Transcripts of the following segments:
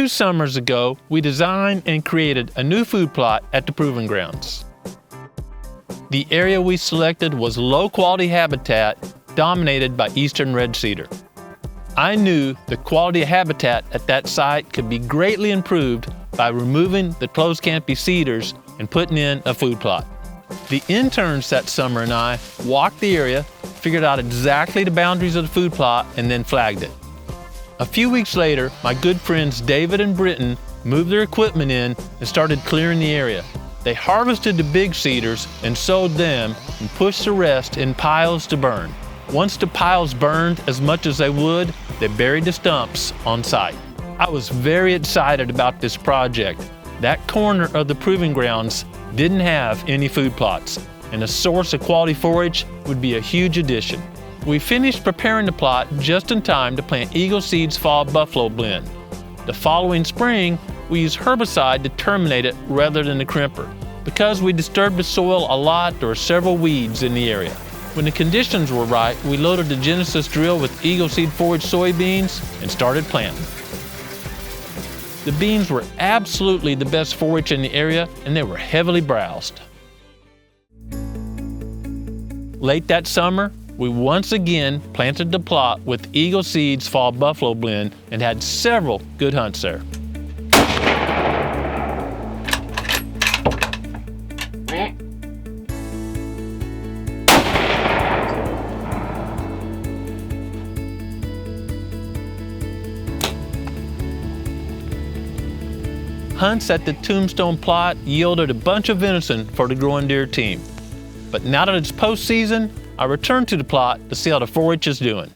2 summers ago, we designed and created a new food plot at the proving grounds. The area we selected was low-quality habitat dominated by eastern red cedar. I knew the quality of habitat at that site could be greatly improved by removing the closed canopy cedars and putting in a food plot. The interns that summer and I walked the area, figured out exactly the boundaries of the food plot, and then flagged it. A few weeks later, my good friends David and Britton moved their equipment in and started clearing the area. They harvested the big cedars and sold them and pushed the rest in piles to burn. Once the piles burned as much as they would, they buried the stumps on site. I was very excited about this project. That corner of the proving grounds didn't have any food plots, and a source of quality forage would be a huge addition. We finished preparing the plot just in time to plant Eagle Seed's Fall Buffalo Blend. The following spring, we used herbicide to terminate it rather than the crimper. Because we disturbed the soil a lot, there were several weeds in the area. When the conditions were right, we loaded the Genesis drill with Eagle Seed Forage soybeans and started planting. The beans were absolutely the best forage in the area, and they were heavily browsed. Late that summer, we once again planted the plot with Eagle Seed's Fall Buffalo Blend and had several good hunts there. Hunts at the Tombstone plot yielded a bunch of venison for the Growing Deer team. But now that it's postseason, I returned to the plot to see how the forage is doing.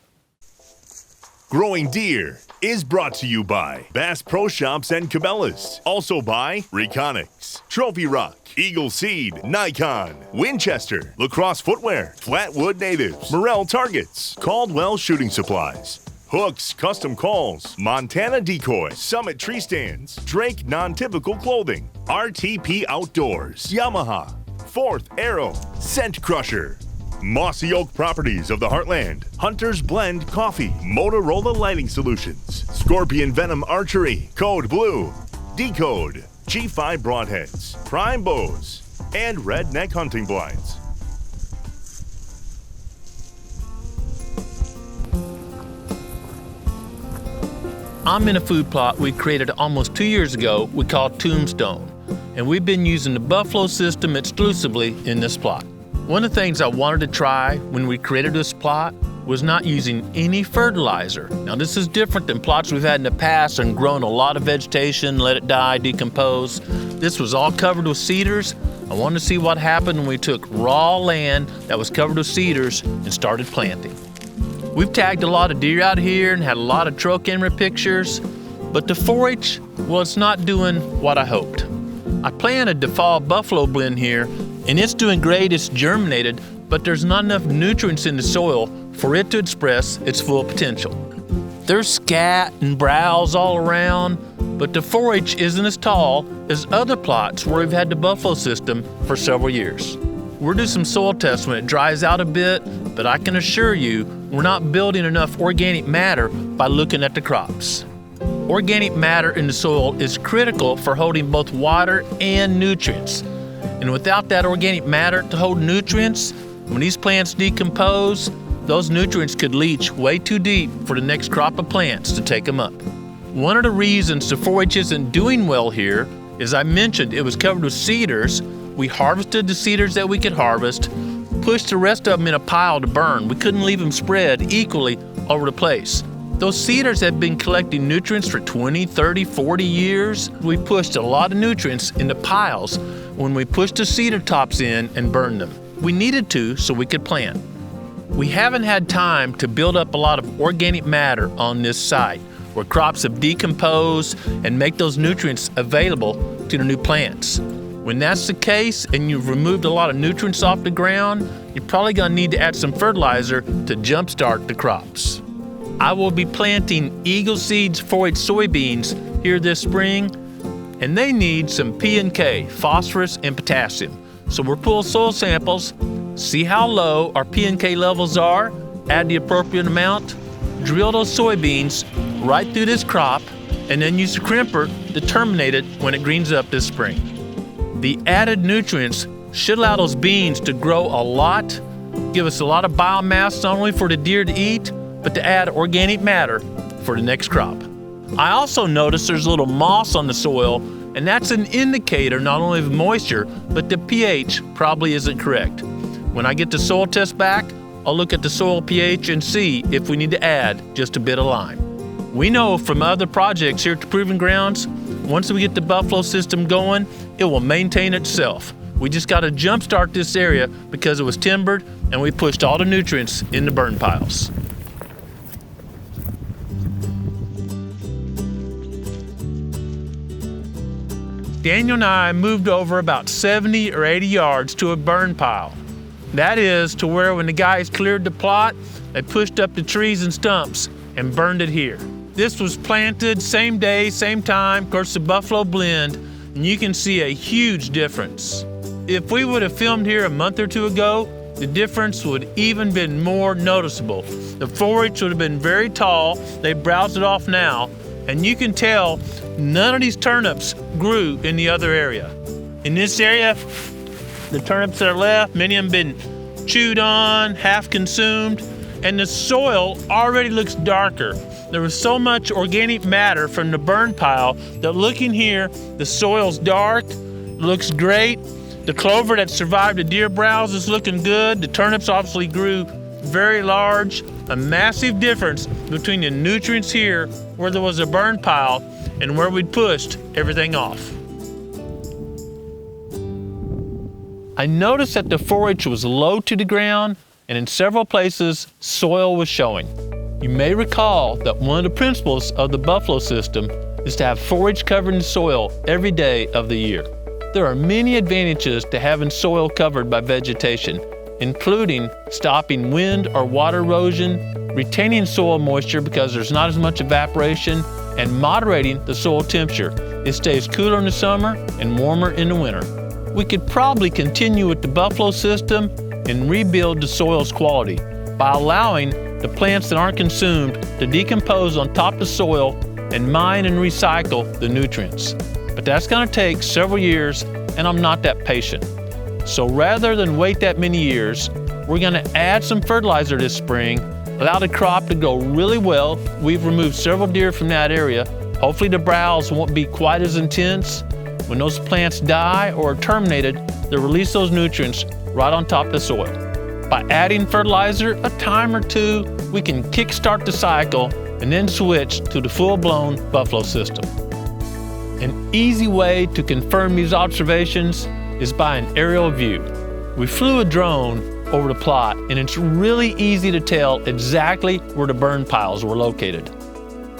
Growing Deer is brought to you by Bass Pro Shops and Cabela's. Also by Reconics, Trophy Rock, Eagle Seed, Nikon, Winchester, Lacrosse Footwear, Flatwood Natives, Morel Targets, Caldwell Shooting Supplies, Hooks Custom Calls, Montana Decoy, Summit Tree Stands, Drake Non-Typical Clothing, RTP Outdoors, Yamaha, Fourth Arrow, Scent Crusher, Mossy Oak Properties of the Heartland, Hunter's Blend Coffee, Motorola Lighting Solutions, Scorpion Venom Archery, Code Blue, Decode, G5 Broadheads, Prime Bows, and Redneck Hunting Blinds. I'm in a food plot we created almost 2 years ago we call Tombstone, and we've been using the Buffalo system exclusively in this plot. One of the things I wanted to try when we created this plot was not using any fertilizer. Now this is different than plots we've had in the past and grown a lot of vegetation, let it die, decompose. This was all covered with cedars. I wanted to see what happened when we took raw land that was covered with cedars and started planting. We've tagged a lot of deer out here and had a lot of trail camera pictures, but the forage, well, it's not doing what I hoped. I planted the Fall Buffalo Blend here, and it's doing great, it's germinated, but there's not enough nutrients in the soil for it to express its full potential. There's scat and browse all around, but the forage isn't as tall as other plots where we've had the Buffalo system for several years. We'll do some soil tests when it dries out a bit, but I can assure you we're not building enough organic matter by looking at the crops. Organic matter in the soil is critical for holding both water and nutrients. And without that organic matter to hold nutrients, when these plants decompose, those nutrients could leach way too deep for the next crop of plants to take them up. One of the reasons the forage isn't doing well here is I mentioned it was covered with cedars. We harvested the cedars that we could harvest, pushed the rest of them in a pile to burn. We couldn't leave them spread equally over the place. Those cedars had been collecting nutrients for 20, 30, 40 years. We pushed a lot of nutrients into piles when we pushed the cedar tops in and burned them. We needed to so we could plant. We haven't had time to build up a lot of organic matter on this site where crops have decomposed and make those nutrients available to the new plants. When that's the case and you've removed a lot of nutrients off the ground, you're probably going to need to add some fertilizer to jumpstart the crops. I will be planting Eagle Seed's forage soybeans here this spring, and they need some P&K, phosphorus and potassium. So we'll pull soil samples, see how low our P&K levels are, add the appropriate amount, drill those soybeans right through this crop, and then use the crimper to terminate it when it greens up this spring. The added nutrients should allow those beans to grow a lot, give us a lot of biomass not only for the deer to eat, but to add organic matter for the next crop. I also noticed there's a little moss on the soil, and that's an indicator not only of moisture, but the pH probably isn't correct. When I get the soil test back, I'll look at the soil pH and see if we need to add just a bit of lime. We know from other projects here at the Proving Grounds, once we get the buffalo system going, it will maintain itself. We just got to jumpstart this area because it was timbered and we pushed all the nutrients in the burn piles. Daniel and I moved over about 70 or 80 yards to a burn pile. That is to where when the guys cleared the plot, they pushed up the trees and stumps and burned it here. This was planted same day, same time, of course the buffalo blend, and you can see a huge difference. If we would have filmed here a month or two ago, the difference would even been more noticeable. The forage would have been very tall, they browsed it off now, and you can tell none of these turnips grew in the other area. In this area, the turnips that are left, many of them been chewed on, half consumed, and the soil already looks darker. There was so much organic matter from the burn pile that looking here, the soil's dark, looks great. The clover that survived the deer browse is looking good. The turnips obviously grew very large. A massive difference between the nutrients here where there was a burn pile and where we'd pushed everything off. I noticed that the forage was low to the ground and in several places soil was showing. You may recall that one of the principles of the buffalo system is to have forage covered in soil every day of the year. There are many advantages to having soil covered by vegetation, including stopping wind or water erosion, retaining soil moisture because there's not as much evaporation, and moderating the soil temperature. It stays cooler in the summer and warmer in the winter. We could probably continue with the buffalo system and rebuild the soil's quality by allowing the plants that aren't consumed to decompose on top of the soil and mine and recycle the nutrients. But that's going to take several years, and I'm not that patient. So rather than wait that many years, we're going to add some fertilizer this spring, allow the crop to grow really well. We've removed several deer from that area. Hopefully the browse won't be quite as intense. When those plants die or are terminated, they'll release those nutrients right on top of the soil. By adding fertilizer a time or two, we can kickstart the cycle and then switch to the full-blown buffalo system. An easy way to confirm these observations is by an aerial view. We flew a drone over the plot, and it's really easy to tell exactly where the burn piles were located.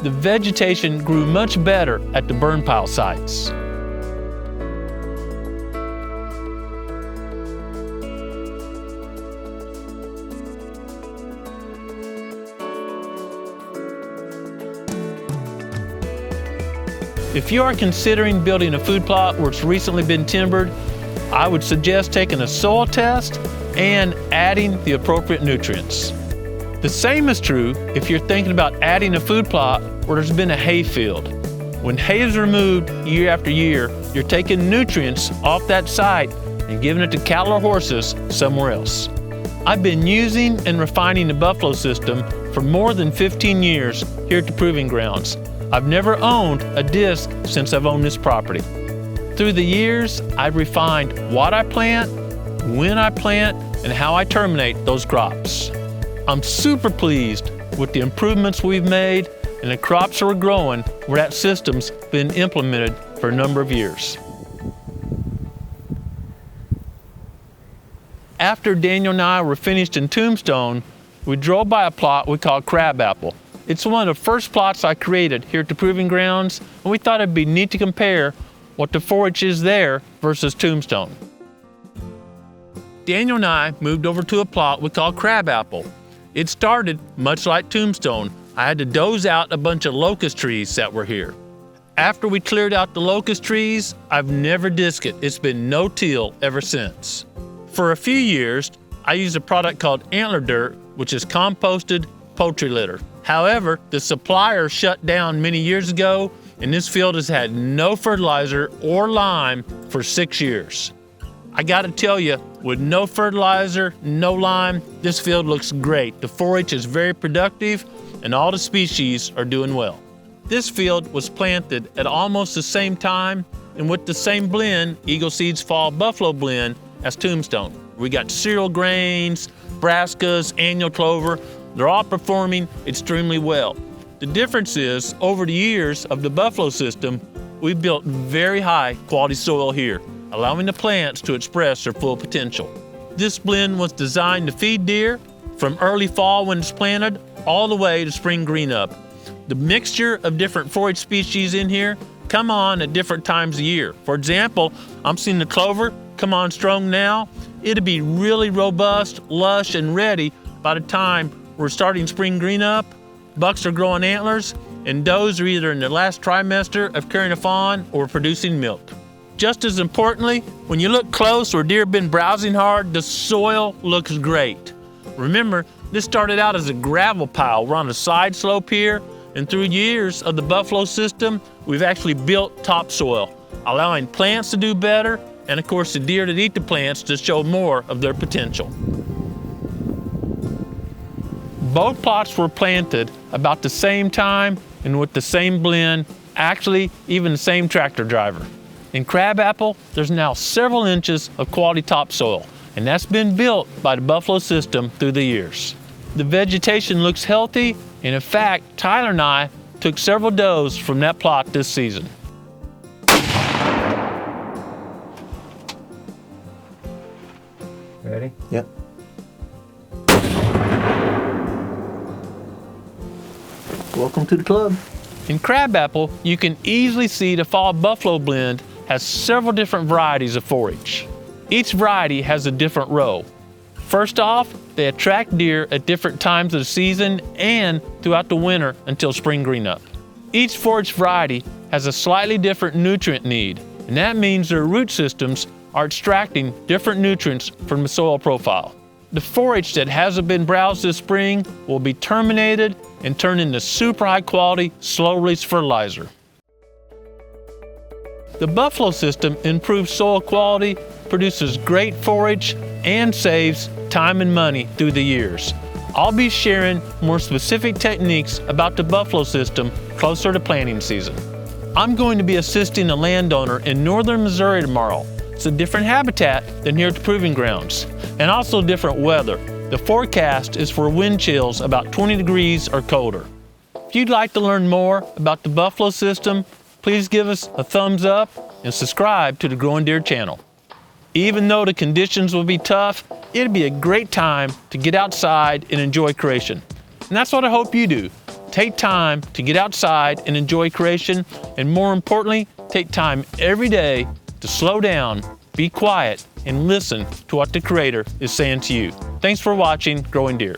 The vegetation grew much better at the burn pile sites. If you are considering building a food plot where it's recently been timbered, I would suggest taking a soil test and adding the appropriate nutrients. The same is true if you're thinking about adding a food plot where there's been a hay field. When hay is removed year after year, you're taking nutrients off that site and giving it to cattle or horses somewhere else. I've been using and refining the buffalo system for more than 15 years here at the Proving Grounds. I've never owned a disc since I've owned this property. Through the years, I've refined what I plant, when I plant, and how I terminate those crops. I'm super pleased with the improvements we've made and the crops that we're growing where that system's been implemented for a number of years. After Daniel and I were finished in Tombstone, we drove by a plot we call Crabapple. It's one of the first plots I created here at the Proving Grounds, and we thought it'd be neat to compare what the forage is there versus Tombstone. Daniel and I moved over to a plot we call Crabapple. It started much like Tombstone. I had to doze out a bunch of locust trees that were here. After we cleared out the locust trees, I've never disked it. It's been no-till ever since. For a few years, I used a product called Antler Dirt, which is composted poultry litter. However, the supplier shut down many years ago, and this field has had no fertilizer or lime for 6 years. I gotta tell you, with no fertilizer, no lime, this field looks great. The forage is very productive and all the species are doing well. This field was planted at almost the same time and with the same blend, Eagle Seeds Fall Buffalo blend, as Tombstone. We got cereal grains, brassicas, annual clover. They're all performing extremely well. The difference is, over the years of the Buffalo system, we've built very high quality soil here, allowing the plants to express their full potential. This blend was designed to feed deer from early fall when it's planted all the way to spring green up. The mixture of different forage species in here come on at different times of year. For example, I'm seeing the clover come on strong now. It'll be really robust, lush, and ready by the time we're starting spring green up. Bucks are growing antlers, and does are either in their last trimester of carrying a fawn or producing milk. Just as importantly, when you look close where deer have been browsing hard, the soil looks great. Remember, this started out as a gravel pile. We're on a side slope here, and through years of the Buffalo system, we've actually built topsoil, allowing plants to do better, and of course the deer that eat the plants to show more of their potential. Both plots were planted about the same time and with the same blend, actually even the same tractor driver. In crabapple, there's now several inches of quality topsoil, and that's been built by the Buffalo system through the years. The vegetation looks healthy, and in fact, Tyler and I took several does from that plot this season. Ready? Yep. Welcome to the club. In crabapple, you can easily see the fall Buffalo blend has several different varieties of forage. Each variety has a different row. First off, they attract deer at different times of the season and throughout the winter until spring green up. Each forage variety has a slightly different nutrient need, and that means their root systems are extracting different nutrients from the soil profile. The forage that hasn't been browsed this spring will be terminated and turned into super high quality, slow release fertilizer. The Buffalo system improves soil quality, produces great forage, and saves time and money through the years. I'll be sharing more specific techniques about the Buffalo system closer to planting season. I'm going to be assisting a landowner in northern Missouri tomorrow. It's a different habitat than here at the Proving Grounds, and also different weather. The forecast is for wind chills about 20 degrees or colder. If you'd like to learn more about the Buffalo system, please give us a thumbs up and subscribe to the Growing Deer channel. Even though the conditions will be tough, it'll be a great time to get outside and enjoy creation. And that's what I hope you do. Take time to get outside and enjoy creation, and more importantly, take time every day to slow down, be quiet, and listen to what the Creator is saying to you. Thanks for watching Growing Deer.